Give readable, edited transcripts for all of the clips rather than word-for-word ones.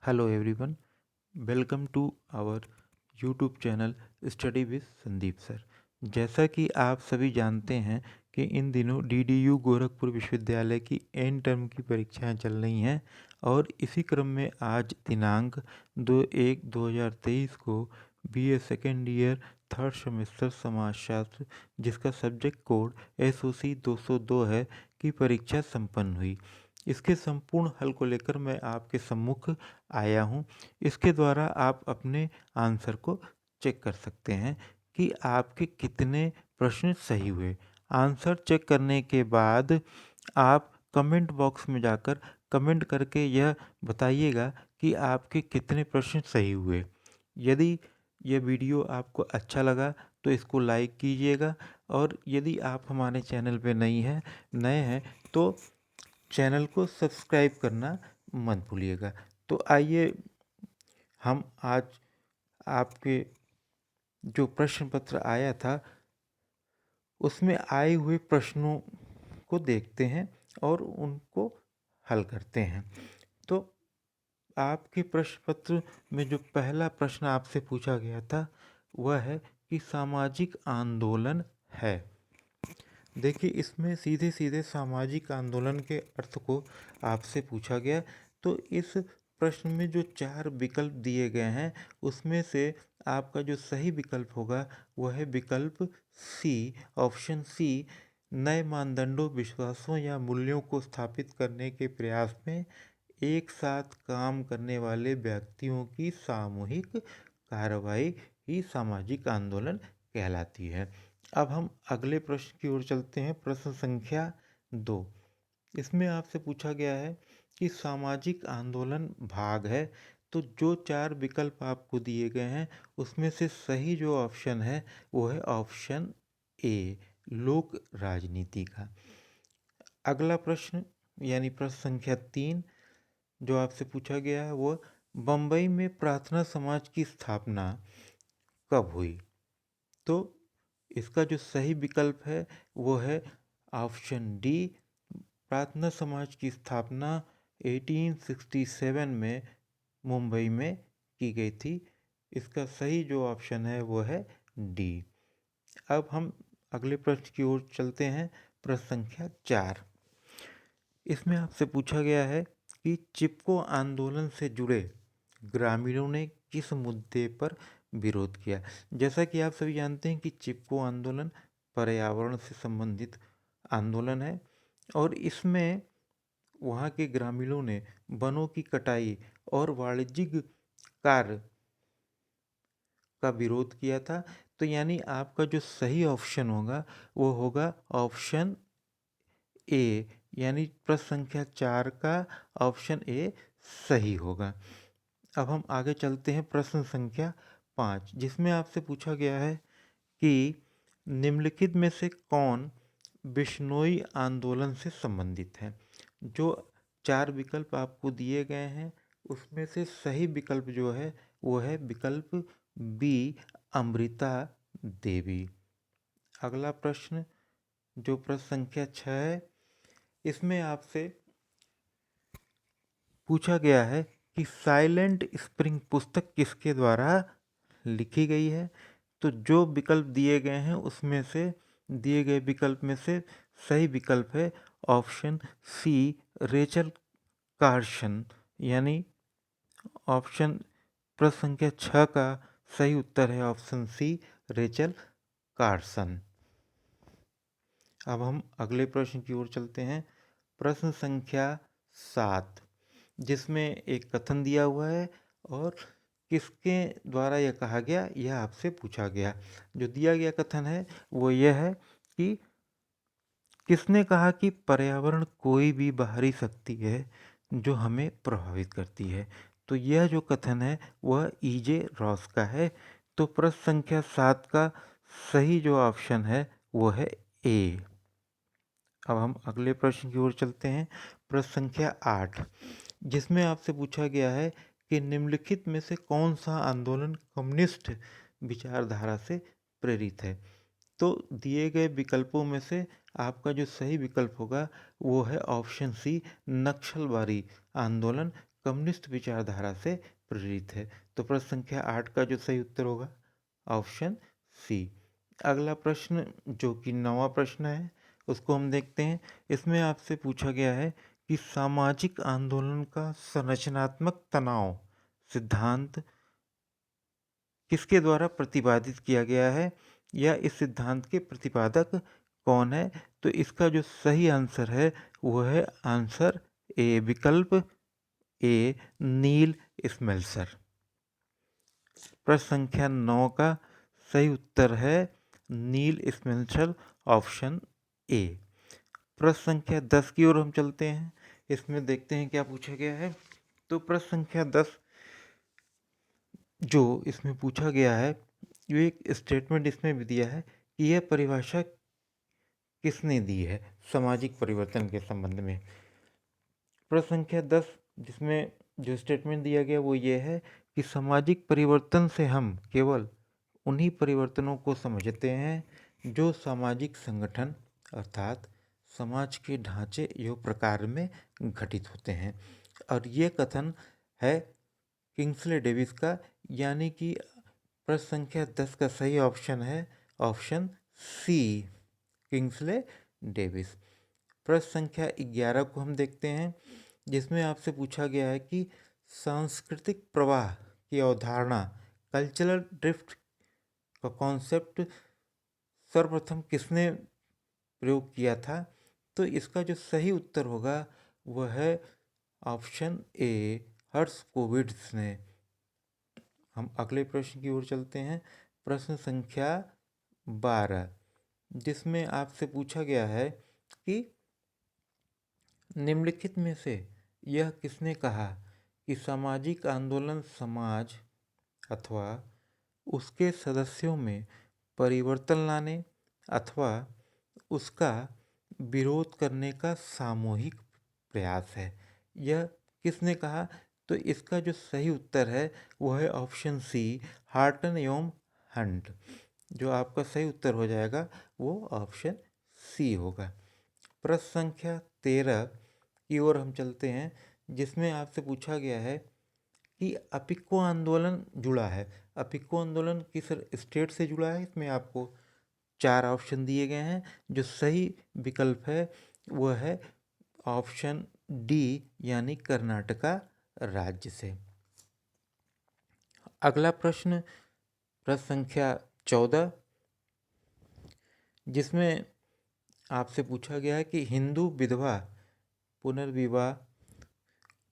Hello everyone, welcome to our YouTube channel study with Sandeep sir. जैसा कि आप सभी जानते हैं कि इन दिनों डीडीयू गोरखपुर विश्वविद्यालय की एन टर्म की परीक्षाएं चल रही हैं और इसी क्रम में आज दिनांक 2/1/2023 को BA second year third semester समाजशास्त्र, जिसका सब्जेक्ट कोड SOC 202 है, की परीक्षा संपन्न हुई। इसके संपूर्ण हल को लेकर मैं आपके सम्मुख आया हूँ। इसके द्वारा आप अपने आंसर को चेक कर सकते हैं कि आपके कितने प्रश्न सही हुए। आंसर चेक करने के बाद आप कमेंट बॉक्स में जाकर कमेंट करके यह बताइएगा कि आपके कितने प्रश्न सही हुए। यदि यह वीडियो आपको अच्छा लगा तो इसको लाइक कीजिएगा, और यदि आप हमारे चैनल पे नए हैं तो चैनल को सब्सक्राइब करना मत भूलिएगा। तो आइए हम आज आपके जो प्रश्न पत्र आया था उसमें आए हुए प्रश्नों को देखते हैं और उनको हल करते हैं। तो आपके प्रश्न पत्र में जो पहला प्रश्न आपसे पूछा गया था वह है कि सामाजिक आंदोलन है। देखिए, इसमें सीधे सीधे सामाजिक आंदोलन के अर्थ को आपसे पूछा गया। तो इस प्रश्न में जो 4 विकल्प दिए गए हैं उसमें से आपका जो सही विकल्प होगा वह है विकल्प सी, ऑप्शन सी। नए मानदंडों, विश्वासों या मूल्यों को स्थापित करने के प्रयास में एक साथ काम करने वाले व्यक्तियों की सामूहिक कार्रवाई ही सामाजिक आंदोलन कहलाती है। अब हम अगले प्रश्न की ओर चलते हैं। प्रश्न संख्या 2। इसमें आपसे पूछा गया है कि सामाजिक आंदोलन भाग है। तो जो 4 विकल्प आपको दिए गए हैं उसमें से सही जो ऑप्शन है वो है ऑप्शन ए, लोक राजनीति का। अगला प्रश्न यानी प्रश्न संख्या 3 जो आपसे पूछा गया है वो बम्बई में प्रार्थना समाज की स्थापना कब हुई। तो इसका जो सही विकल्प है वो है ऑप्शन डी, प्रार्थना समाज की स्थापना 1867 में मुंबई में की गई थी। इसका सही जो ऑप्शन है वो है डी। अब हम अगले प्रश्न की ओर चलते हैं। प्रश्न संख्या 4। इसमें आपसे पूछा गया है कि चिपको आंदोलन से जुड़े ग्रामीणों ने किस मुद्दे पर विरोध किया। जैसा कि आप सभी जानते हैं कि चिपको आंदोलन पर्यावरण से संबंधित आंदोलन है और इसमें वहाँ के ग्रामीणों ने वनों की कटाई और वाणिज्यिक कार्य का विरोध किया था। तो यानी आपका जो सही ऑप्शन होगा वो होगा ऑप्शन ए, यानी प्रश्न संख्या 4 का ऑप्शन ए सही होगा। अब हम आगे चलते हैं प्रश्न संख्या 5, जिसमें आपसे पूछा गया है कि निम्नलिखित में से कौन बिश्नोई आंदोलन से संबंधित है। जो 4 विकल्प आपको दिए गए हैं उसमें से सही विकल्प जो है वो है विकल्प बी, अमृता देवी। अगला प्रश्न जो प्रश्न संख्या 6 है इसमें आपसे पूछा गया है कि साइलेंट स्प्रिंग पुस्तक किसके द्वारा लिखी गई है। तो जो विकल्प दिए गए हैं उसमें से दिए गए विकल्प में से सही विकल्प है ऑप्शन सी, रेचल कार्सन। यानी ऑप्शन प्रश्न संख्या 6 का सही उत्तर है ऑप्शन सी, रेचल कार्सन। अब हम अगले प्रश्न की ओर चलते हैं। प्रश्न संख्या 7, जिसमें एक कथन दिया हुआ है और किसके द्वारा यह कहा गया यह आपसे पूछा गया। जो दिया गया कथन है वो यह है कि किसने कहा कि पर्यावरण कोई भी बाहरी शक्ति है जो हमें प्रभावित करती है। तो यह जो कथन है वह EJ रॉस का है। तो प्रश्न संख्या 7 का सही जो ऑप्शन है वो है ए। अब हम अगले प्रश्न की ओर चलते हैं। प्रश्न संख्या 8, जिसमें आपसे पूछा गया है कि निम्नलिखित में से कौन सा आंदोलन कम्युनिस्ट विचारधारा से प्रेरित है। तो दिए गए विकल्पों में से आपका जो सही विकल्प होगा वो है ऑप्शन सी, नक्सलबारी आंदोलन कम्युनिस्ट विचारधारा से प्रेरित है। तो प्रश्न संख्या 8 का जो सही उत्तर होगा ऑप्शन सी। अगला प्रश्न जो कि 9वां प्रश्न है उसको हम देखते हैं। इसमें आपसे पूछा गया है कि सामाजिक आंदोलन का संरचनात्मक तनाव सिद्धांत किसके द्वारा प्रतिपादित किया गया है या इस सिद्धांत के प्रतिपादक कौन है। तो इसका जो सही आंसर है वो है आंसर ए, विकल्प ए, नील स्मेल्सर। प्रश्न संख्या 9 का सही उत्तर है नील स्मेल्सर, ऑप्शन ए। प्रश्न संख्या 10 की ओर हम चलते हैं। इसमें देखते हैं क्या पूछा गया है। तो प्रश्न संख्या 10 जो इसमें पूछा गया है, ये एक स्टेटमेंट इसमें भी दिया है कि यह परिभाषा किसने दी है सामाजिक परिवर्तन के संबंध में। प्रश्न संख्या 10 जिसमें जो स्टेटमेंट दिया गया वो ये है कि सामाजिक परिवर्तन से हम केवल उन्हीं परिवर्तनों को समझते हैं जो सामाजिक संगठन अर्थात समाज के ढांचे एवं प्रकार में घटित होते हैं। और ये कथन है किंग्सले डेविस का, यानी कि प्रश्न संख्या 10 का सही ऑप्शन है ऑप्शन सी, किंग्सले डेविस। प्रश्न संख्या 11 को हम देखते हैं जिसमें आपसे पूछा गया है कि सांस्कृतिक प्रवाह की अवधारणा कल्चरल ड्रिफ्ट का कॉन्सेप्ट सर्वप्रथम किसने प्रयोग किया था। तो इसका जो सही उत्तर होगा वह है ऑप्शन ए, हर्शकोविट्ज़ ने। हम अगले प्रश्न की ओर चलते हैं। प्रश्न संख्या 12 जिसमें आपसे पूछा गया है कि निम्नलिखित में से यह किसने कहा कि सामाजिक आंदोलन समाज अथवा उसके सदस्यों में परिवर्तन लाने अथवा उसका विरोध करने का सामूहिक प्रयास है। यह किसने कहा। तो इसका जो सही उत्तर है वो है ऑप्शन सी, हार्टन एवं हंट। जो आपका सही उत्तर हो जाएगा वो ऑप्शन सी होगा। प्रश्न संख्या 13 की ओर हम चलते हैं जिसमें आपसे पूछा गया है कि अपिको आंदोलन जुड़ा है। अपिको आंदोलन किस स्टेट से जुड़ा है। इसमें आपको 4 ऑप्शन दिए गए हैं। जो सही विकल्प है वह है ऑप्शन डी, यानी कर्नाटका राज्य से। अगला प्रश्न प्रश्न संख्या 14 जिसमें आपसे पूछा गया है कि हिंदू विधवा पुनर्विवाह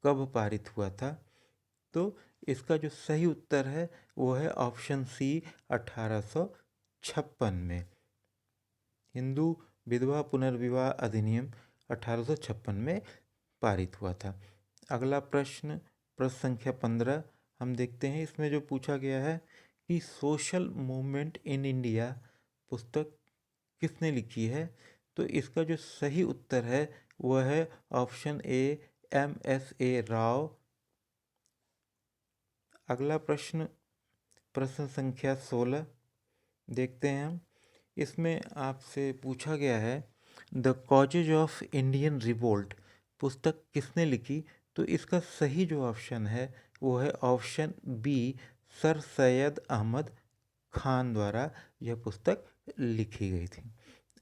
कब पारित हुआ था। तो इसका जो सही उत्तर है वो है ऑप्शन सी, 1856 में। हिंदू विधवा पुनर्विवाह अधिनियम 1856 में पारित हुआ था। अगला प्रश्न प्रश्न संख्या 15 हम देखते हैं। इसमें जो पूछा गया है कि सोशल मूवमेंट इन इंडिया पुस्तक किसने लिखी है। तो इसका जो सही उत्तर है वह है ऑप्शन ए, M.S.A. राव। अगला प्रश्न प्रश्न संख्या 16 देखते हैं हम। इसमें आपसे पूछा गया है the causes of Indian revolt पुस्तक किसने लिखी। तो इसका सही जो ऑप्शन है वो है option B, sir Syed Ahmad Khan द्वारा यह पुस्तक लिखी गई थी।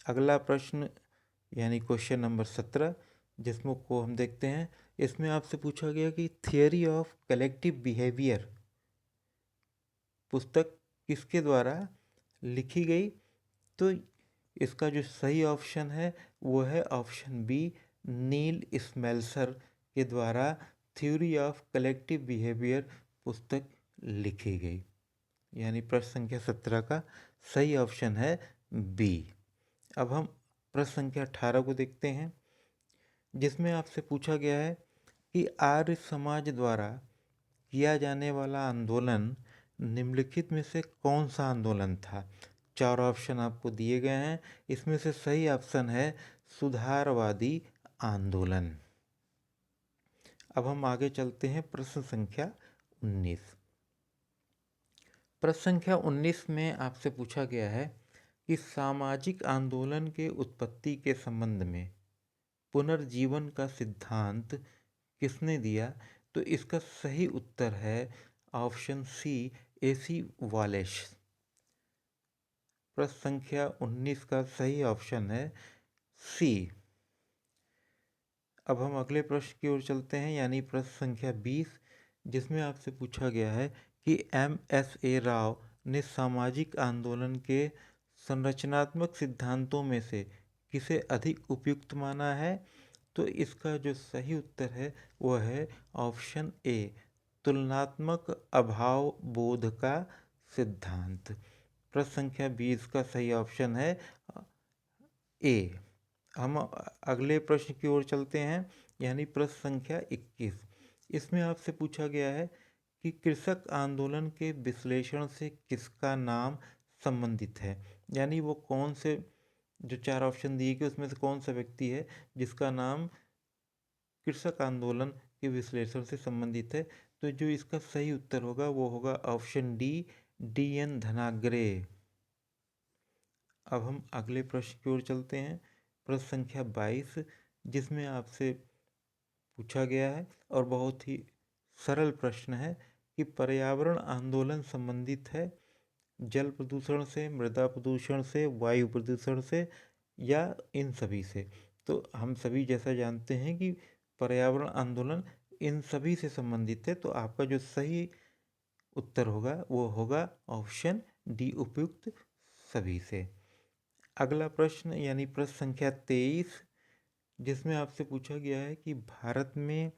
अगला प्रश्न यानी क्वेश्चन नंबर 17 जिसमें को हम देखते हैं। इसमें आपसे पूछा गया कि थियरी ऑफ कलेक्टिव बिहेवियर पुस्तक किसके द्वारा लिखी गई। तो इसका जो सही ऑप्शन है वो है ऑप्शन बी, नील स्मेल्सर के द्वारा थ्योरी ऑफ कलेक्टिव बिहेवियर पुस्तक लिखी गई। यानी प्रश्न संख्या 17 का सही ऑप्शन है बी। अब हम प्रश्न संख्या 18 को देखते हैं जिसमें आपसे पूछा गया है कि आर्य समाज द्वारा किया जाने वाला आंदोलन निम्नलिखित में से कौन सा आंदोलन था। 4 ऑप्शन आपको दिए गए हैं। इसमें से सही ऑप्शन है सुधारवादी आंदोलन। अब हम आगे चलते हैं प्रश्न संख्या 19। प्रश्न संख्या 19 में आपसे पूछा गया है कि सामाजिक आंदोलन के उत्पत्ति के संबंध में पुनर्जीवन का सिद्धांत किसने दिया। तो तो इसका सही उत्तर है ऑप्शन सी, AC वालेस। प्रश्न संख्या 19 का सही ऑप्शन है सी। अब हम अगले प्रश्न की ओर चलते हैं, यानी प्रश्न संख्या 20, जिसमें आपसे पूछा गया है कि MSA राव ने सामाजिक आंदोलन के संरचनात्मक सिद्धांतों में से किसे अधिक उपयुक्त माना है। तो इसका जो सही उत्तर है वह है ऑप्शन ए, तुलनात्मक अभाव बोध का सिद्धांत। प्रश्न संख्या 20 का सही ऑप्शन है ए। हम अगले प्रश्न की ओर चलते हैं, यानी प्रश्न संख्या 21। इसमें आपसे पूछा गया है कि कृषक आंदोलन के विश्लेषण से किसका नाम संबंधित है, यानी वो कौन से, जो 4 ऑप्शन दिए गए उसमें से कौन सा व्यक्ति है जिसका नाम कृषक आंदोलन के विश्लेषण से संबंधित है। तो जो इसका सही उत्तर होगा वो होगा ऑप्शन डी, DN धनाग्रे। अब हम अगले प्रश्न की ओर चलते हैं, प्रश्न संख्या 22, जिसमें आपसे पूछा गया है और बहुत ही सरल प्रश्न है कि पर्यावरण आंदोलन संबंधित है जल प्रदूषण से, मृदा प्रदूषण से, वायु प्रदूषण से, या इन सभी से। तो हम सभी जैसा जानते हैं कि पर्यावरण आंदोलन इन सभी से संबंधित है, तो आपका जो सही उत्तर होगा वो होगा ऑप्शन डी, उपयुक्त सभी से। अगला प्रश्न, यानी प्रश्न संख्या 23, जिसमें आपसे पूछा गया है कि भारत में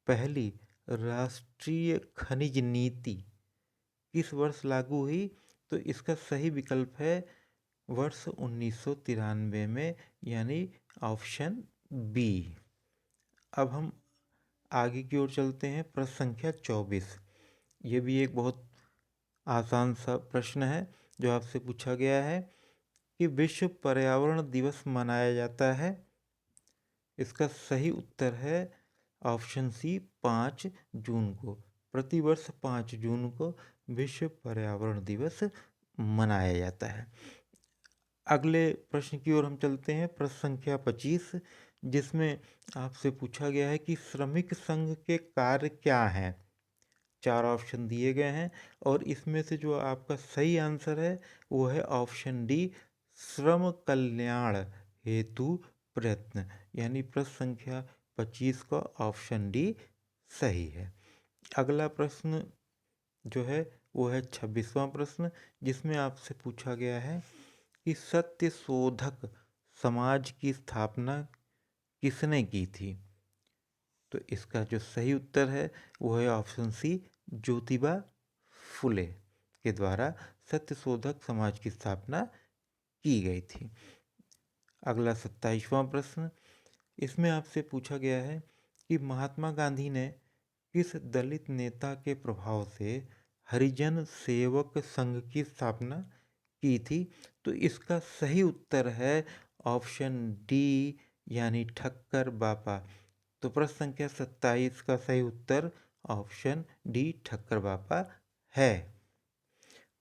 पहली राष्ट्रीय खनिज नीति किस वर्ष लागू हुई। तो इसका सही विकल्प है वर्ष 1993 में, यानी ऑप्शन बी। अब हम आगे की ओर चलते हैं, प्रश्न संख्या 24। ये भी एक बहुत आसान सा प्रश्न है जो आपसे पूछा गया है कि विश्व पर्यावरण दिवस मनाया जाता है। इसका सही उत्तर है ऑप्शन सी, 5 जून को। प्रतिवर्ष 5 जून को विश्व पर्यावरण दिवस मनाया जाता है। अगले प्रश्न की ओर हम चलते हैं, प्रश्न संख्या 25, जिसमें आपसे पूछा गया है कि श्रमिक संघ के कार्य क्या हैं। 4 ऑप्शन दिए गए हैं और इसमें से जो आपका सही आंसर है वो है ऑप्शन डी, श्रम कल्याण हेतु प्रयत्न, यानी प्रश्न संख्या 25 का ऑप्शन डी सही है। अगला प्रश्न जो है वो है 26वां प्रश्न, जिसमें आपसे पूछा गया है कि सत्य शोधक समाज की स्थापना किसने की थी। तो इसका जो सही उत्तर है वो है ऑप्शन सी, ज्योतिबा फुले के द्वारा सत्य शोधक समाज की स्थापना की गई थी। अगला 27वां प्रश्न, इसमें आपसे पूछा गया है कि महात्मा गांधी ने किस दलित नेता के प्रभाव से हरिजन सेवक संघ की स्थापना की थी। तो इसका सही उत्तर है ऑप्शन डी, यानी ठक्कर बापा। तो प्रश्न संख्या 27 का सही उत्तर ऑप्शन डी, ठक्कर बापा है।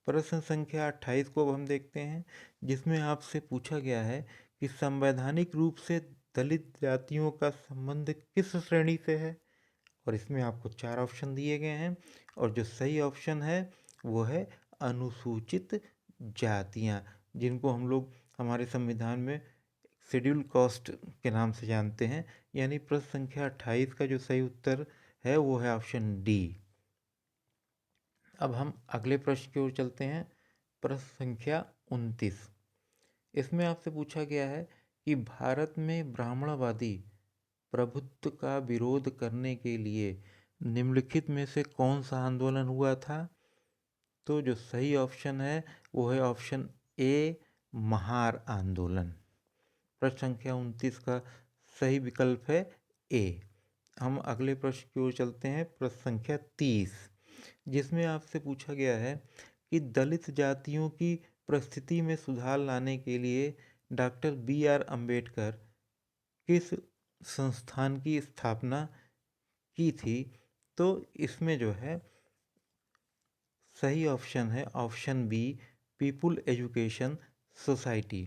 प्रश्न संख्या 28 को अब हम देखते हैं, जिसमें आपसे पूछा गया है कि संवैधानिक रूप से दलित जातियों का संबंध किस श्रेणी से है। और इसमें आपको 4 ऑप्शन दिए गए हैं और जो सही ऑप्शन है वो है अनुसूचित जातियां, जिनको हम लोग हमारे संविधान में शेड्यूल कास्ट के नाम से जानते हैं। यानी प्रश्न संख्या 28 का जो सही उत्तर है वो है ऑप्शन डी। अब हम अगले प्रश्न की ओर चलते हैं, प्रश्न संख्या 29। इसमें आपसे पूछा गया है कि भारत में ब्राह्मणवादी प्रभुत्व का विरोध करने के लिए निम्नलिखित में से कौन सा आंदोलन हुआ था। तो जो सही ऑप्शन है वो है ऑप्शन ए, महार आंदोलन। प्रश्न संख्या 29 का सही विकल्प है ए। हम अगले प्रश्न की ओर चलते हैं, प्रश्न संख्या 30, जिसमें आपसे पूछा गया है कि दलित जातियों की परिस्थिति में सुधार लाने के लिए डॉक्टर BR अम्बेडकर किस संस्थान की स्थापना की थी। तो इसमें जो है सही ऑप्शन है option B, people education society.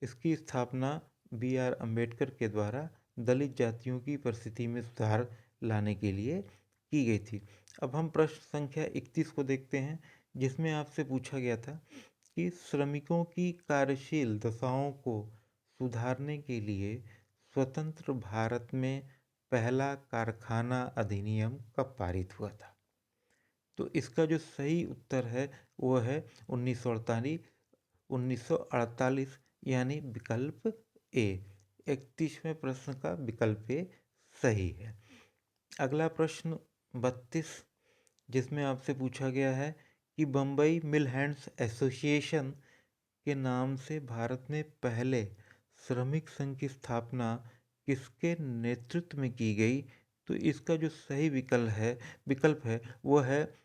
इसकी स्थापना BR अम्बेडकर के द्वारा दलित जातियों की परिस्थिति में सुधार लाने के लिए की गई थी। अब हम प्रश्न संख्या 31 को देखते हैं, जिसमें आपसे पूछा गया था कि श्रमिकों की कार्यशील दशाओं को सुधारने के लिए स्वतंत्र भारत में पहला कारखाना अधिनियम कब पारित हुआ था। तो इसका जो सही उत्तर है वो है 1948 यानी विकल्प ए। 31वें प्रश्न का विकल्प ए सही है। अगला प्रश्न 32, जिसमें आपसे पूछा गया है कि बम्बई मिल हैंड्स एसोसिएशन के नाम से भारत में पहले श्रमिक संघ की स्थापना किसके नेतृत्व में की गई। तो इसका जो सही विकल्प है वो है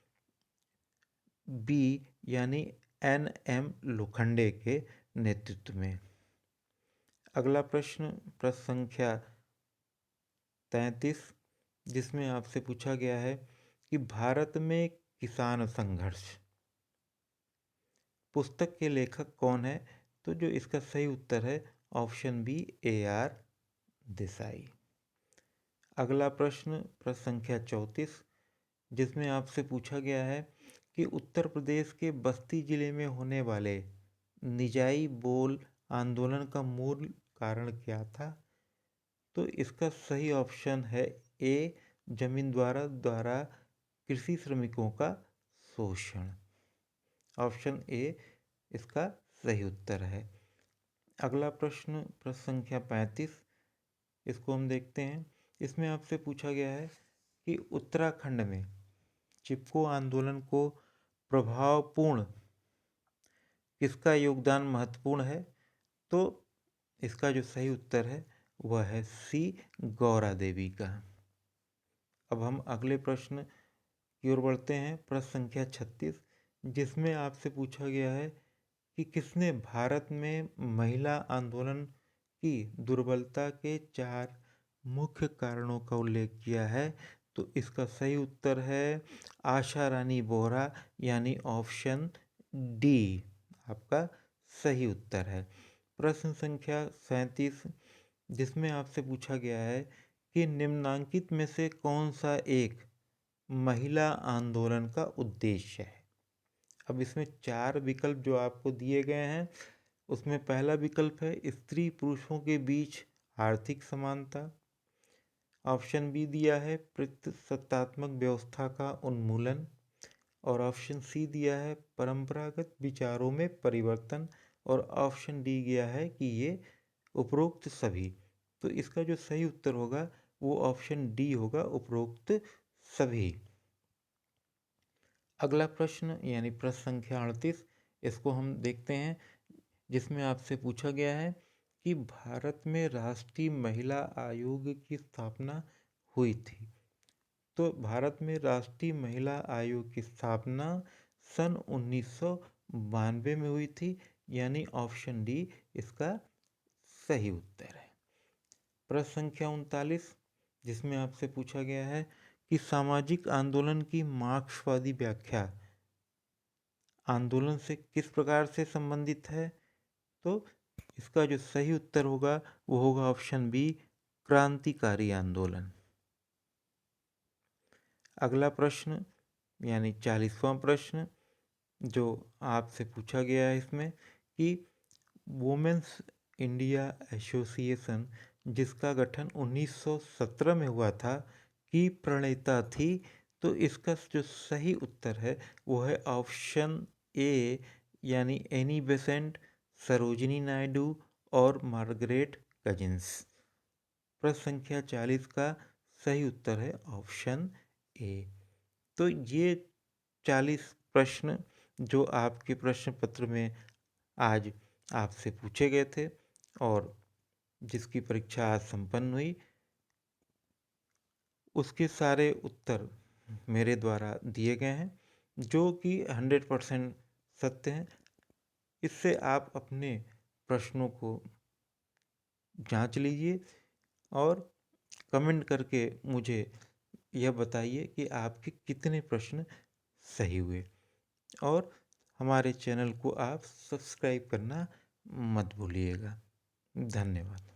बी यानी NM लोखंडे के नेतृत्व में। अगला प्रश्न संख्या 33, जिसमें आपसे पूछा गया है कि भारत में किसान संघर्ष पुस्तक के लेखक कौन है। तो जो इसका सही उत्तर है ऑप्शन बी AR देसाई। अगला प्रश्न संख्या 34, जिसमें आपसे पूछा गया है कि उत्तर प्रदेश के बस्ती जिले में होने वाले निजाई बोल आंदोलन का मूल कारण क्या था। तो इसका सही ऑप्शन है ए जमींदारों द्वारा कृषि श्रमिकों का शोषण। ऑप्शन ए इसका सही उत्तर है। अगला प्रश्न संख्या 35, इसको हम देखते हैं। इसमें आपसे पूछा गया है कि उत्तराखंड में चिपको आंदोलन को प्रभावपूर्ण किसका योगदान महत्वपूर्ण है। तो इसका जो सही उत्तर है वह है सी गौरा देवी का। अब हम अगले प्रश्न की ओर बढ़ते हैं। प्रश्न संख्या 36, जिसमें आपसे पूछा गया है कि किसने भारत में महिला आंदोलन की दुर्बलता के 4 मुख्य कारणों का उल्लेख किया है। तो इसका सही उत्तर है आशा रानी बोहरा यानी ऑप्शन डी आपका सही उत्तर है। प्रश्न संख्या 37, जिसमें आपसे पूछा गया है कि निम्नलिखित में से कौन सा एक महिला आंदोलन का उद्देश्य है। अब इसमें 4 विकल्प जो आपको दिए गए हैं, उसमें पहला विकल्प है स्त्री पुरुषों के बीच आर्थिक समानता। ऑप्शन बी दिया है प्रतिसत्तात्मक व्यवस्था का उन्मूलन। और ऑप्शन सी दिया है परंपरागत विचारों में परिवर्तन। और ऑप्शन डी दिया है कि ये उपरोक्त सभी। तो इसका जो सही उत्तर होगा वो ऑप्शन डी होगा, उपरोक्त सभी। अगला प्रश्न यानी प्रश्न संख्या 38, इसको हम देखते हैं, जिसमें आपसे पूछा गया है कि भारत में राष्ट्रीय महिला आयोग की स्थापना हुई थी। तो भारत में राष्ट्रीय महिला आयोग की स्थापना सन 1992 में हुई थी, यानी ऑप्शन डी इसका सही उत्तर है। प्रश्न संख्या 39, जिसमें आपसे पूछा गया है कि सामाजिक आंदोलन की मार्क्सवादी व्याख्या आंदोलन से किस प्रकार से संबंधित है। तो इसका जो सही उत्तर होगा वो होगा ऑप्शन बी क्रांतिकारी आंदोलन। अगला प्रश्न यानी 40वां प्रश्न जो आपसे पूछा गया है इसमें कि वुमेन्स इंडिया एसोसिएशन जिसका गठन 1917 में हुआ था की प्रणेता थी। तो इसका जो सही उत्तर है वो है ऑप्शन ए यानी एनी बेसेंट, सरोजिनी नायडू और मार्गरेट कजिन्स। प्रश्न संख्या 40 का सही उत्तर है ऑप्शन ए। तो ये 40 प्रश्न जो आपके प्रश्न पत्र में आज आपसे पूछे गए थे और जिसकी परीक्षा आज संपन्न हुई, उसके सारे उत्तर मेरे द्वारा दिए गए हैं जो कि 100% सत्य हैं। इससे आप अपने प्रश्नों को जांच लीजिए और कमेंट करके मुझे यह बताइए कि आपके कितने प्रश्न सही हुए। और हमारे चैनल को आप सब्सक्राइब करना मत भूलिएगा। धन्यवाद।